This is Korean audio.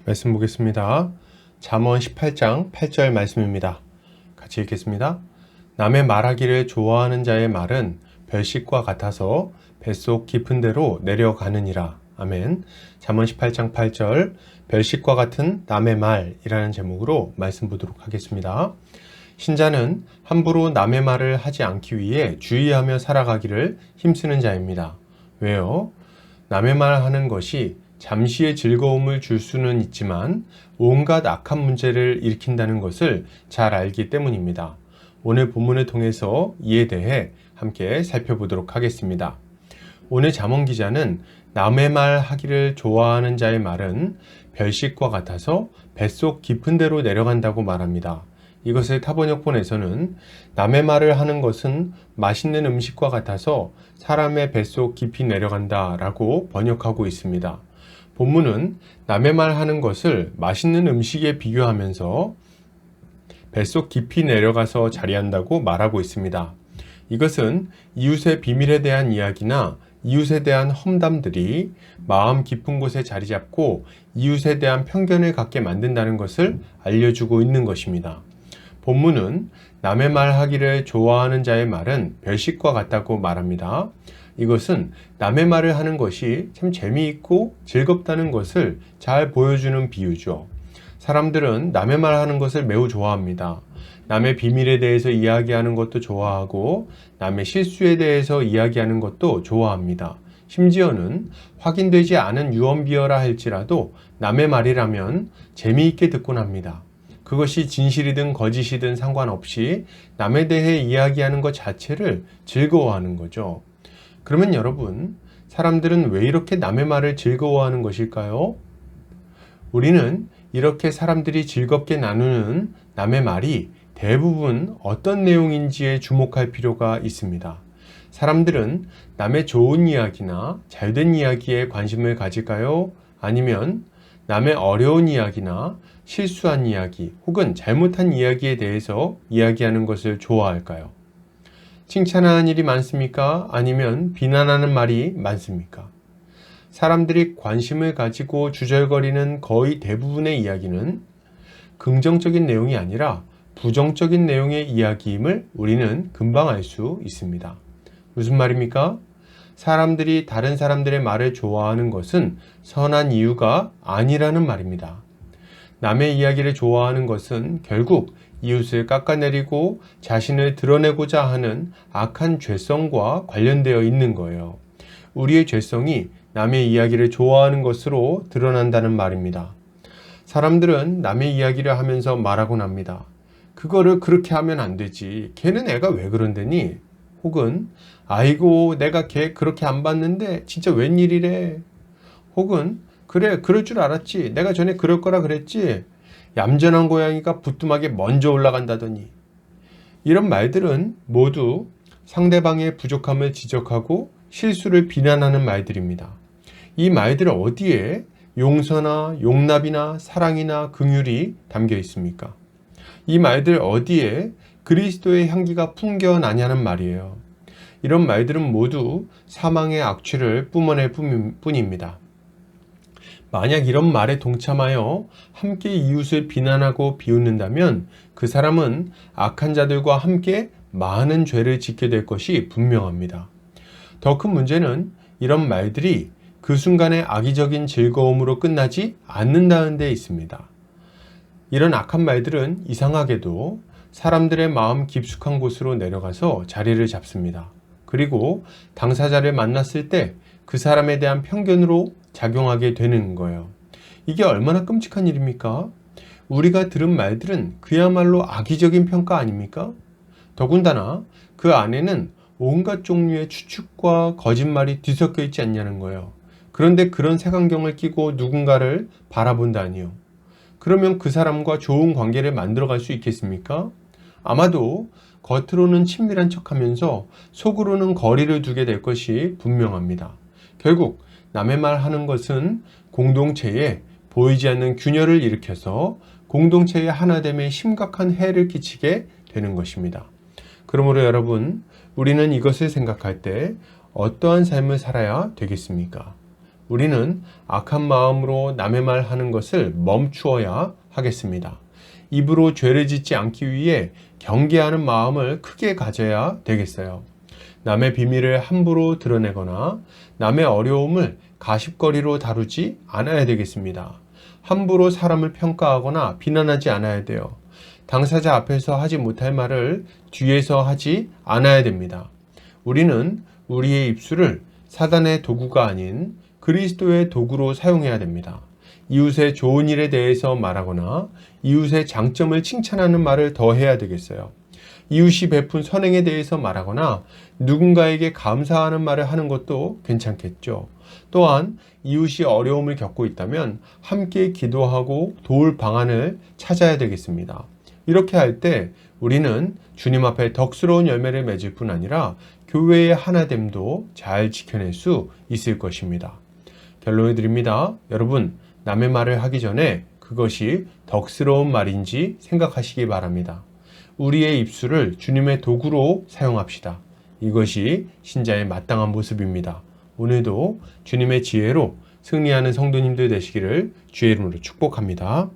말씀 보겠습니다. 잠언 18장 8절 말씀입니다. 같이 읽겠습니다. 남의 말하기를 좋아하는 자의 말은 별식과 같아서 뱃속 깊은 데로 내려가느니라. 아멘. 잠언 18장 8절 별식과 같은 남의 말이라는 제목으로 말씀 보도록 하겠습니다. 신자는 함부로 남의 말을 하지 않기 위해 주의하며 살아가기를 힘쓰는 자입니다. 왜요? 남의 말하는 것이 잠시의 즐거움을 줄 수는 있지만 온갖 악한 문제를 일으킨다는 것을 잘 알기 때문입니다. 오늘 본문을 통해서 이에 대해 함께 살펴보도록 하겠습니다. 오늘 잠언 기자는 남의 말 하기를 좋아하는 자의 말은 별식과 같아서 뱃속 깊은 데로 내려간다고 말합니다. 이것을 타번역본에서는 남의 말을 하는 것은 맛있는 음식과 같아서 사람의 뱃속 깊이 내려간다 라고 번역하고 있습니다. 본문은 남의 말 하는 것을 맛있는 음식에 비교하면서 뱃속 깊이 내려가서 자리한다고 말하고 있습니다. 이것은 이웃의 비밀에 대한 이야기나 이웃에 대한 험담들이 마음 깊은 곳에 자리 잡고 이웃에 대한 편견을 갖게 만든다는 것을 알려주고 있는 것입니다. 본문은 남의 말 하기를 좋아하는 자의 말은 별식과 같다고 말합니다. 이것은 남의 말을 하는 것이 참 재미있고 즐겁다는 것을 잘 보여주는 비유죠. 사람들은 남의 말 하는 것을 매우 좋아합니다. 남의 비밀에 대해서 이야기하는 것도 좋아하고 남의 실수에 대해서 이야기하는 것도 좋아합니다. 심지어는 확인되지 않은 유언비어라 할지라도 남의 말이라면 재미있게 듣곤 합니다. 그것이 진실이든 거짓이든 상관없이 남에 대해 이야기하는 것 자체를 즐거워하는 거죠. 그러면 여러분, 사람들은 왜 이렇게 남의 말을 즐거워하는 것일까요? 우리는 이렇게 사람들이 즐겁게 나누는 남의 말이 대부분 어떤 내용인지에 주목할 필요가 있습니다. 사람들은 남의 좋은 이야기나 잘된 이야기에 관심을 가질까요? 아니면 남의 어려운 이야기나 실수한 이야기 혹은 잘못한 이야기에 대해서 이야기하는 것을 좋아할까요? 칭찬하는 일이 많습니까? 아니면 비난하는 말이 많습니까? 사람들이 관심을 가지고 주절거리는 거의 대부분의 이야기는 긍정적인 내용이 아니라 부정적인 내용의 이야기임을 우리는 금방 알 수 있습니다. 무슨 말입니까? 사람들이 다른 사람들의 말을 좋아하는 것은 선한 이유가 아니라는 말입니다. 남의 이야기를 좋아하는 것은 결국 이웃을 깎아내리고 자신을 드러내고자 하는 악한 죄성과 관련되어 있는 거예요. 우리의 죄성이 남의 이야기를 좋아하는 것으로 드러난다는 말입니다. 사람들은 남의 이야기를 하면서 말하곤 합니다. 그거를 그렇게 하면 안 되지. 걔는 애가 왜 그런데니? 혹은 아이고 내가 걔 그렇게 안 봤는데 진짜 웬일이래. 혹은 그래 그럴 줄 알았지. 내가 전에 그럴 거라 그랬지. 얌전한 고양이가 부뚜막에 먼저 올라간다더니. 이런 말들은 모두 상대방의 부족함을 지적하고 실수를 비난하는 말들입니다. 이 말들 어디에 용서나 용납이나 사랑이나 긍휼이 담겨 있습니까? 이 말들 어디에 그리스도의 향기가 풍겨나냐는 말이에요. 이런 말들은 모두 사망의 악취를 뿜어낼 뿐입니다. 만약 이런 말에 동참하여 함께 이웃을 비난하고 비웃는다면 그 사람은 악한 자들과 함께 많은 죄를 짓게 될 것이 분명합니다. 더 큰 문제는 이런 말들이 그 순간의 악의적인 즐거움으로 끝나지 않는다는 데 있습니다. 이런 악한 말들은 이상하게도 사람들의 마음 깊숙한 곳으로 내려가서 자리를 잡습니다. 그리고 당사자를 만났을 때 그 사람에 대한 편견으로 작용하게 되는 거예요. 이게 얼마나 끔찍한 일입니까? 우리가 들은 말들은 그야말로 악의적인 평가 아닙니까? 더군다나 그 안에는 온갖 종류의 추측과 거짓말이 뒤섞여 있지 않냐는 거예요. 그런데 그런 색안경을 끼고 누군가를 바라본다니요. 그러면 그 사람과 좋은 관계를 만들어갈 수 있겠습니까? 아마도 겉으로는 친밀한 척하면서 속으로는 거리를 두게 될 것이 분명합니다. 결국 남의 말 하는 것은 공동체에 보이지 않는 균열을 일으켜서 공동체의 하나됨에 심각한 해를 끼치게 되는 것입니다. 그러므로 여러분, 우리는 이것을 생각할 때 어떠한 삶을 살아야 되겠습니까? 우리는 악한 마음으로 남의 말 하는 것을 멈추어야 하겠습니다. 입으로 죄를 짓지 않기 위해 경계하는 마음을 크게 가져야 되겠어요. 남의 비밀을 함부로 드러내거나 남의 어려움을 가십거리로 다루지 않아야 되겠습니다. 함부로 사람을 평가하거나 비난하지 않아야 돼요. 당사자 앞에서 하지 못할 말을 뒤에서 하지 않아야 됩니다. 우리는 우리의 입술을 사단의 도구가 아닌 그리스도의 도구로 사용해야 됩니다. 이웃의 좋은 일에 대해서 말하거나 이웃의 장점을 칭찬하는 말을 더 해야 되겠어요. 이웃이 베푼 선행에 대해서 말하거나 누군가에게 감사하는 말을 하는 것도 괜찮겠죠. 또한 이웃이 어려움을 겪고 있다면 함께 기도하고 도울 방안을 찾아야 되겠습니다. 이렇게 할 때 우리는 주님 앞에 덕스러운 열매를 맺을 뿐 아니라 교회의 하나됨도 잘 지켜낼 수 있을 것입니다. 결론을 드립니다. 여러분, 남의 말을 하기 전에 그것이 덕스러운 말인지 생각하시기 바랍니다. 우리의 입술을 주님의 도구로 사용합시다. 이것이 신자의 마땅한 모습입니다. 오늘도 주님의 지혜로 승리하는 성도님들 되시기를 주의 이름으로 축복합니다.